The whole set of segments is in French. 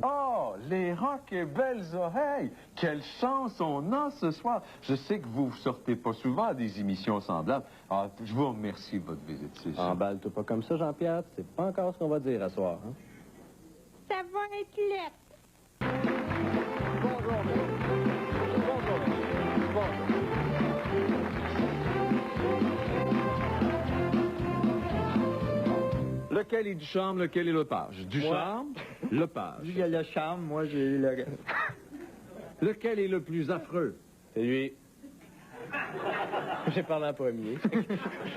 Oh, les rocs et belles oreilles! Quelle chance on a ce soir! Je sais que vous ne sortez pas souvent à des émissions semblables. Alors, je vous remercie de votre visite, c'est sûr. Emballe-toi pas comme ça, Jean-Pierre. C'est pas encore ce qu'on va dire à soir. Hein? Ça va être lettre. Bonjour, Bonjour, Lequel est du charme, lequel est le page? Du charme, le page. Lui, il a le charme, moi, j'ai le reste. Lequel est le plus affreux? C'est lui. J'ai parlé en premier.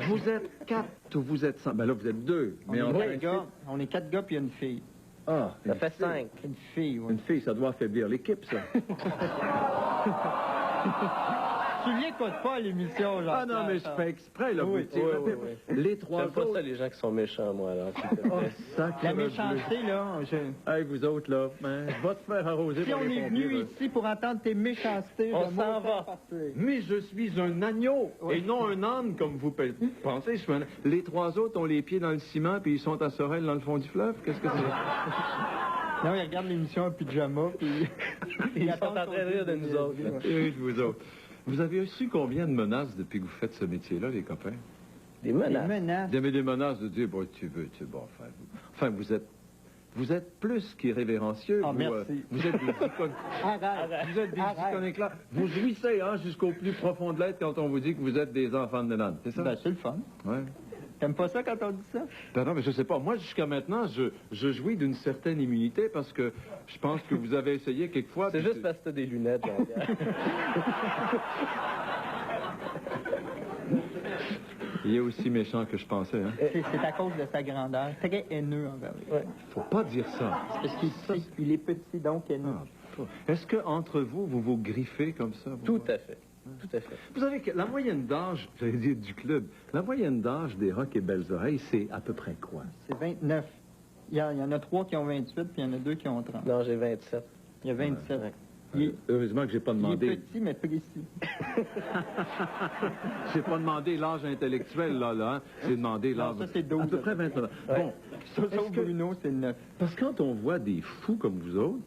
Vous êtes 4 ou vous êtes 100? Ben là, vous êtes 2. On est 4 gars. On est 4 gars puis une fille. Ah, Ça fait 5. Une fille, oui. Une fille, ça doit affaiblir l'équipe, ça. Tu l'écoutes pas à l'émission, genre. Ah non, mais je fais exprès, là. Oui, vous oui. Les trois J'aime pas autres... ça, les gens qui sont méchants, moi, alors. s'il te plaît. Sacre La bleu. méchanceté, là, Hey, vous autres, là, ben, va te faire arroser si par on les est pompiers, venu là. ici pour entendre tes méchancetés, On je s'en m'en va. vais partir. Mais je suis un agneau et non un âne, comme vous pensez. Je suis Les trois autres ont les pieds dans le ciment puis ils sont à Sorel dans le fond du fleuve. Qu'est-ce que c'est? Non, ils regardent l'émission en pyjama, puis... Ils sont en train de rire de nous autres. là. Et vous autres. Vous avez reçu combien de menaces depuis que vous faites ce métier-là, les copains? Des Des menaces. menaces. Vous avez des menaces de dire, bon, bon, enfin, vous êtes plus qu'irrévérencieux. Ah, vous, merci. vous êtes des icônes. Arrête. Vous êtes des Arrête. icônes éclats. Vous jouissez, hein, jusqu'au plus profond de l'être quand on vous dit que vous êtes des enfants de nonne, c'est ça? Ben, c'est le fun. Ouais. T'aimes pas ça quand on dit ça? Ben non, mais je sais pas. Moi, jusqu'à maintenant, je jouis d'une certaine immunité parce que je pense que vous avez essayé quelquefois... C'est puis juste parce que t'as des lunettes, Jean-Pierre. Il est aussi méchant que je pensais, hein. C'est à cause de sa grandeur. Très haineux envers lui. Ouais. Faut pas dire ça. Parce qu'il est petit. Il est petit, donc haineux. Est-ce que entre vous vous griffez comme ça? vous? Tout à fait. Tout à fait. Vous savez que la moyenne d'âge, j'allais dire du club, la moyenne d'âge des rocs et belles oreilles, c'est à peu près quoi? C'est 29. Il y en a 3 qui ont 28, puis il y en a 2 qui ont 30. Non, j'ai 27. Il y a 27. Ouais. Heureusement que j'ai pas Il est demandé. petit, mais précis. J'ai pas demandé l'âge intellectuel, là, hein. J'ai demandé Non, l'âge... ça, c'est 12. À peu près 29 ans. Ouais. Bon, Sauf Bruno, c'est 9. parce que quand on voit des fous comme vous autres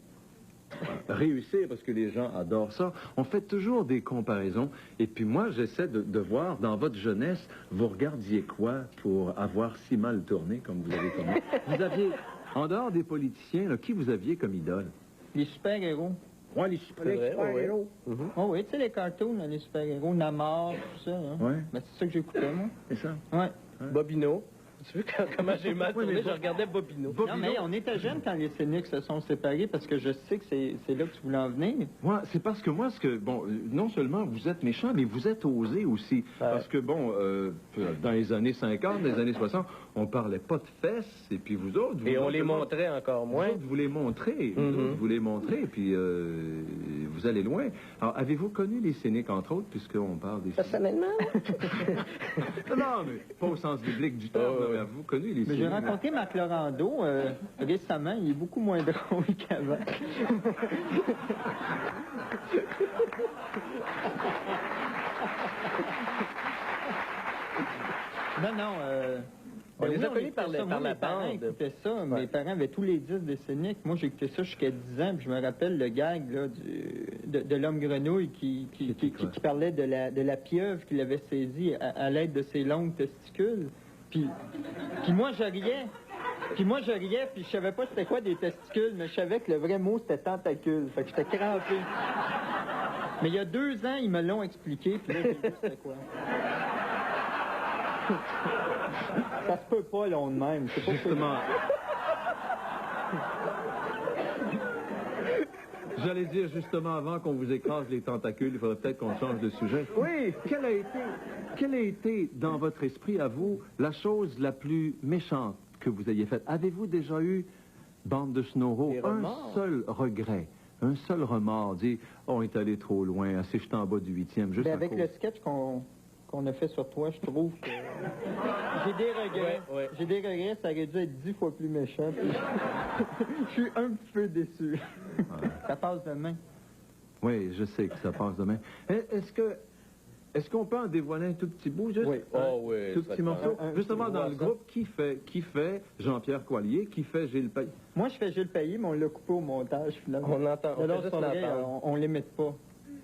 réussir, parce que les gens adorent ça, on fait toujours des comparaisons. Et puis moi, j'essaie de voir, dans votre jeunesse, vous regardiez quoi pour avoir si mal tourné comme vous avez tourné? Vous aviez, en dehors des politiciens, là, qui vous aviez comme idole? Les super-héros. Ouais, les C'est vrai, super-héros. ouais. Mhm. Oh oui, tu sais, les cartoons, là, les super-héros, Namor, tout ça. Hein? Ouais. Ben, c'est ça que j'écoutais, moi. C'est ça? Ouais. Bobino. Tu veux comment j'ai mal Oui, mais tourné? Bob- Je regardais Bobino. Non, mais on était jeunes quand les Scéniques se sont séparés, parce que je sais que c'est là que tu voulais en venir. Moi, c'est parce que moi, bon, non seulement vous êtes méchant, mais vous êtes osé aussi. Parce que, bon, dans les années 50, les années 60, on parlait pas de fesses, et puis vous autres... Et vous on les autres, montrait encore Vous moins. autres, vous les montrez, vous autres, vous les montrez, puis vous allez loin. Alors, avez-vous connu les Scéniques, entre autres, puisqu'on parle des Scéniques? Personnellement? Non, mais pas au sens biblique du terme, là, mais avez-vous connu les Mais Scéniques? j'ai rencontré Marc Laurando récemment, il est beaucoup moins drôle qu'avant. Non, On les a oui, connus écoutait par ça. Moi, la mes parents bande. écoutaient ça. Ouais. Mes parents avaient tous les disques des Scéniques. Moi, j'ai écouté ça jusqu'à 10 ans. Puis je me rappelle le gag là, de l'homme grenouille qui parlait de la pieuvre qu'il avait saisie à l'aide de ses longues testicules. Puis moi, je riais. Puis je savais pas c'était quoi des testicules, mais je savais que le vrai mot, c'était tentacule. Fait que j'étais crampé. Mais il y a 2 ans, ils me l'ont expliqué, puis là, j'ai vu c'était quoi. Ça se peut pas, long de même. C'est pas Justement. J'allais dire justement avant qu'on vous écrase les tentacules, il faudrait peut-être qu'on change de sujet. Oui, quelle a été dans votre esprit, à vous, la chose la plus méchante que vous ayez faite? Avez-vous déjà eu, bande de schnorros, Des un remords? seul regret, un seul remords, dire on est allé trop loin, assez jeté en bas du 8e, juste Mais à avec cause. le sketch qu'on a fait sur toi, je trouve que j'ai des regrets. Ouais. J'ai des regrets, ça aurait dû être 10 fois plus méchant. Puis je suis un petit peu déçu. Ça passe demain. Oui, je sais que ça passe demain. Est-ce que Est-ce qu'on peut en dévoiler un tout petit bout, juste? Oui. Oh oui. Tout ça petit te morceau. un- Justement, dans le ça. groupe, qui fait Jean-Pierre Coallier, qui fait Gilles Payet? Moi, je fais Gilles Payet, mais on l'a coupé au montage, finalement. On entend. On Alors, fait c'est juste pas vrai, l'entendre. on l'imite pas.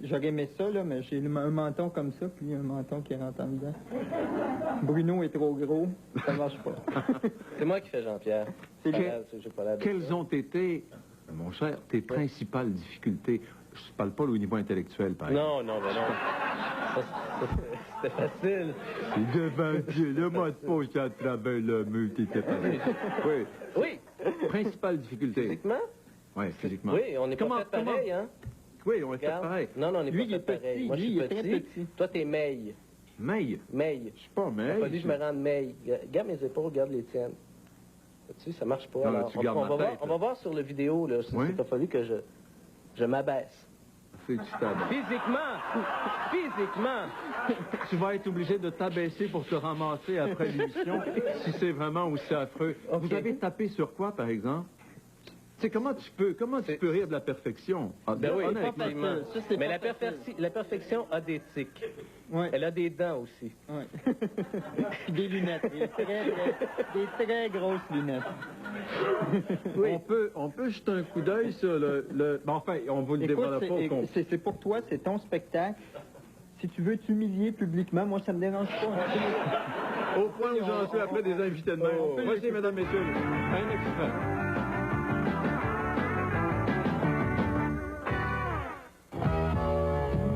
J'aurais aimé ça, là, mais j'ai un menton comme ça, puis un menton qui rentre en dedans. Bruno est trop gros, ça marche pas. C'est moi qui fais Jean-Pierre. C'est Pas lui. grave, j'ai pas l'air de Quelles ça. ont été, mon cher, tes principales difficultés? Je parle pas au niveau intellectuel, par exemple. Non, non, mais non. C'était facile. C'est devant Dieu, le mot de poche à travers le mur, t'étais pareil. Oui. Oui, Principale difficulté. physiquement? Oui, physiquement. Oui, on n'est pas Comment- fait pareil, hein? Oui, on est fait Regarde. pareil. Non, non, on n'est Lui, pas il fait est petit, pareil. Moi, je lui, suis il est très petit. petit. Toi, t'es maille. Maille. Maille. Je suis pas Il a maille. fallu que je me rende maille. Regarde mes épaules, regarde les tiennes. Tu ça marche pas. Non, Alors, tu gardes on ma va voir, tête, on là. va voir sur le vidéo, là. Oui. Il a fallu que je m'abaisse. C'est du tabac. Physiquement! Physiquement! Tu vas être obligé de t'abaisser pour te ramasser après l'émission si c'est vraiment aussi affreux. Ok. Vous avez tapé sur quoi, par exemple? C'est comment tu peux rire de la perfection? Ah, Ben oui, honnêtement. effectivement. Ça, c'est Mais pas la perfection a des tics. Ouais. Elle a des dents aussi. Ouais. Des lunettes, des très grosses lunettes. On peut jeter un coup d'œil sur le... Ben, enfin, on vous le Écoute, dévoilera pas au compte. c'est pour toi, c'est ton spectacle. Si tu veux t'humilier publiquement, moi, ça me dérange pas. Hein. Au point où j'en suis après des invités de même. Oh. Voici, mesdames, messieurs, un extrait.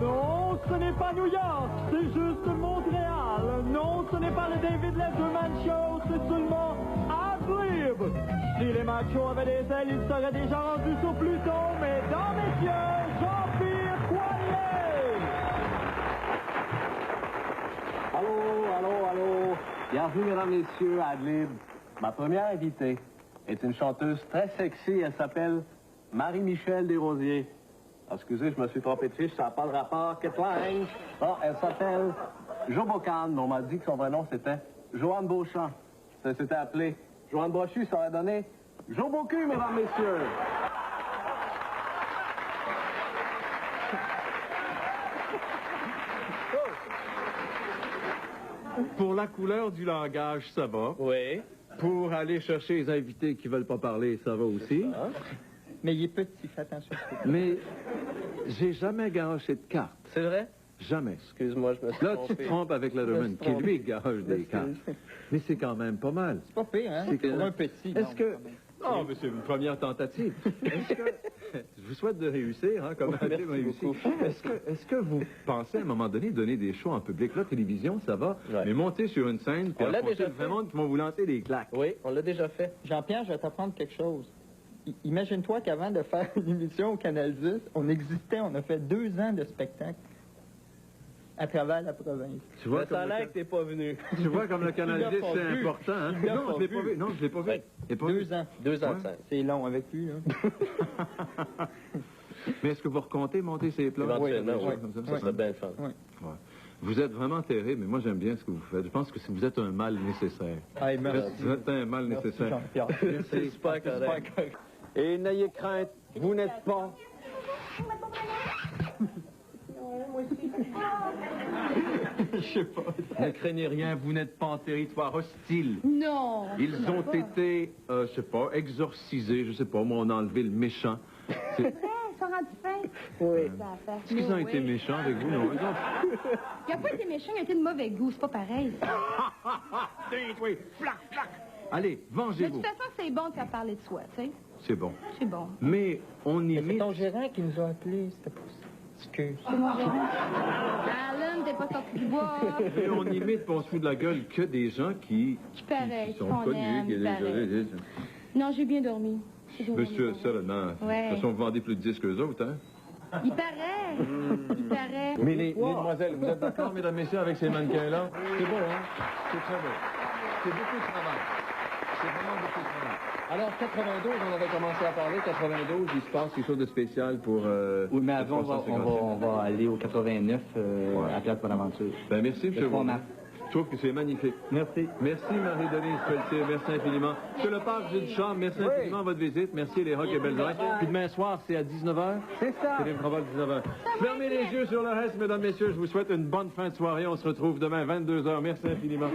Non, ce n'est pas New York, c'est juste Montréal. Non, ce n'est pas le David Letterman Show, c'est seulement Adlib. Si les machos avaient des ailes, ils seraient déjà rendus sur Pluton. Mesdames, messieurs, Jean-Pierre Coallier. Allô. Bienvenue, mesdames, messieurs, à Adlib. Ma première invitée est une chanteuse très sexy. Elle s'appelle Marie-Michel Desrosiers. Ah, excusez, je me suis trompé de fiche, ça n'a pas de rapport. Ketline. Bon, elle s'appelle Jo Bocan. On m'a dit que son vrai nom, c'était Joanne Beauchamp. Ça s'était appelé Joanne Brochu, ça aurait donné Jo Bocu, mesdames, messieurs. Pour la couleur du langage, ça va. Oui. Pour aller chercher les invités qui veulent pas parler, ça va aussi. Mais il est petit, fais attention. Mais j'ai jamais garoché de cartes. C'est vrai? Jamais. Excuse-moi, je me suis Là, trompé. tu te trompes avec Je me Letterman, suis qui trompé. lui garoche des cartes. Mais c'est quand même pas mal. C'est pas pire, hein? C'est que- Pour un petit. Est-ce non, que... quand même. Non, mais c'est une première tentative. Est-ce que... Je vous souhaite de réussir, hein, comme Merci Adlib a réussi. beaucoup. Est-ce que vous pensez à un moment donné donner des shows en public? La télévision, ça va, Ouais. mais monter sur une scène, puis On l'a affronter déjà le vrai fait. monde qui vont vous lancer des claques. Oui, on l'a déjà fait. Jean-Pierre, je vais t'apprendre quelque chose. Imagine-toi qu'avant de faire une émission au Canal 10, on existait, on a fait 2 ans de spectacle à travers la province. Tu vois, Mais ça a comme l'air le, que t'es pas venu. tu vois comme le Canal Il l'a 10, pas c'est vu. important. Hein? Il l'a Non, pas je l'ai pas vu. vu. Non, je l'ai pas vu. Ouais. Je l'ai pas 2 vu. ans. 2 ans Ouais. de scène. C'est long avec lui, là. Mais est-ce que vous recomptez monter ces plats? Éventuellement, Oui, oui. comme ça, Ça serait bien le fun. Ouais. Ouais. Vous êtes vraiment terrible, mais moi j'aime bien ce que vous faites. Je pense que vous êtes un mal nécessaire. Hey, merci. Vous êtes un mal Merci, nécessaire. Jean-Pierre. C'est super correct. Et n'ayez crainte, vous n'êtes pas. Ne craignez rien, vous n'êtes pas en territoire hostile. Non. Ils ont été, je sais pas, exorcisés, je sais pas, moi on a enlevé le méchant. C'est- Ils sont rendus fins. Oui. Est-ce qu'ils ont été méchants avec vous? Non, ils ont... Il n'a pas été méchant, il a été de mauvais goût, c'est pas pareil. Oui, flac, flac. Allez, De vengez-vous. toute façon, c'est bon de faire parler de soi, tu sais. C'est bon. C'est bon. Mais on Mais c'est imite... ton gérant qui nous a appelés, c'était pour ça. Excuse. C'est mon gérant. Alan, t'es pas sorti du bois. Mais on imite, puis on se fout de la gueule que des gens qui Pareil, sont qu'on connus. aime, qui- pareil. Non, j'ai bien dormi. J'ai bien Monsieur, dormi. seulement. Ouais. De toute façon, vous vendez plus de disques qu'eux autres, hein? Il paraît. Il paraît. Mais les demoiselles, vous êtes d'accord, mesdames, messieurs, avec ces mannequins-là? C'est beau, hein? C'est très beau. C'est beaucoup de travail. C'est vraiment beaucoup de travail. Alors, 92, on avait commencé à parler. 92, il se passe quelque chose de spécial pour... Oui, mais avant, on va aller au 89 à Théâtre Bonaventure. Ben, merci, Le monsieur. 3 mars. Je trouve que c'est magnifique. Merci. Merci Marie-Denise Pelletier, merci infiniment. Monsieur Lepage, Gilles Duchamp, merci infiniment de votre visite. Merci les Rocs et belles oreilles. Puis demain soir, c'est à 19h. C'est ça. C'est l'improbable 19h. Fermez les yeux sur le reste, mesdames, messieurs. Je vous souhaite une bonne fin de soirée. On se retrouve demain 22h. Merci infiniment.